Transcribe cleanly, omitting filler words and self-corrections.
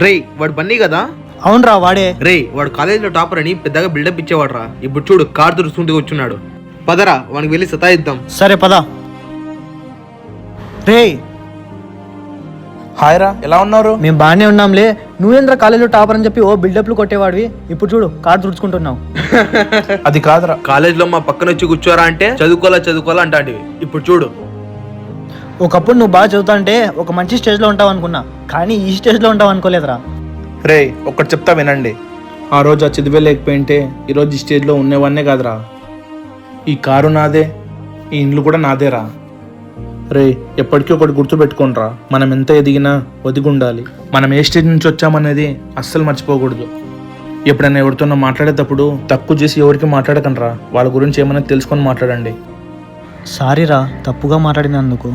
రేయ్ వాడు బన్నీ కదా? అవునరా వాడే. రేయ్ వాడు కాలేజీలో టాపర్ అని పెద్దగా బిల్డప్ ఇచ్చేవాడు రా. ఇప్పుడు చూడు కార్ తుడుచుకుంటూ వచ్చున్నాడు. పదరా వానికి వెళ్ళి సతాయిద్దాం. సరే పద. రే హాయ్ రా, ఎలా ఉన్నారు? మేము బాగానే ఉన్నాంలే. నువ్వేంద్ర కాలేజీలో టాపర్ అని చెప్పి ఓ బిల్డప్లు కొట్టేవాడివి, ఇప్పుడు చూడు కార్ తుడుచుకుంటున్నావు. అది కాదురా. కాలేజీలో మా పక్కన వచ్చి కూర్చోరా అంటే చదువుకోవాలా అంటాంటివి. ఇప్పుడు చూడు. ఒకప్పుడు నువ్వు బాగా చదువుతా అంటే ఒక మంచి స్టేజ్లో ఉంటావు అనుకున్నా, కానీ ఈ స్టేజ్లో ఉంటావు అనుకోలేదురా. రే ఒక్కటి చెప్తా వినండి. ఆ రోజు ఆ చదివే లేకపోయింటే ఈరోజు ఈ స్టేజ్లో ఉండేవాన్నే కాదురా. ఈ కారు నాదే, ఈ ఇండ్లు కూడా నాదేరా. రే ఎప్పటికీ ఒకటి గుర్తుపెట్టుకోనరా, మనం ఎంత ఎదిగినా ఒదిగి ఉండాలి. మనం ఏ స్టేజ్ నుంచి వచ్చామనేది అస్సలు మర్చిపోకూడదు. ఎప్పుడైనా ఎవరితోనో మాట్లాడేటప్పుడు తక్కువ చేసి ఎవరికి మాట్లాడకండిరా. వాళ్ళ గురించి ఏమైనా తెలుసుకొని మాట్లాడండి. సారీరా తప్పుగా మాట్లాడినందుకు.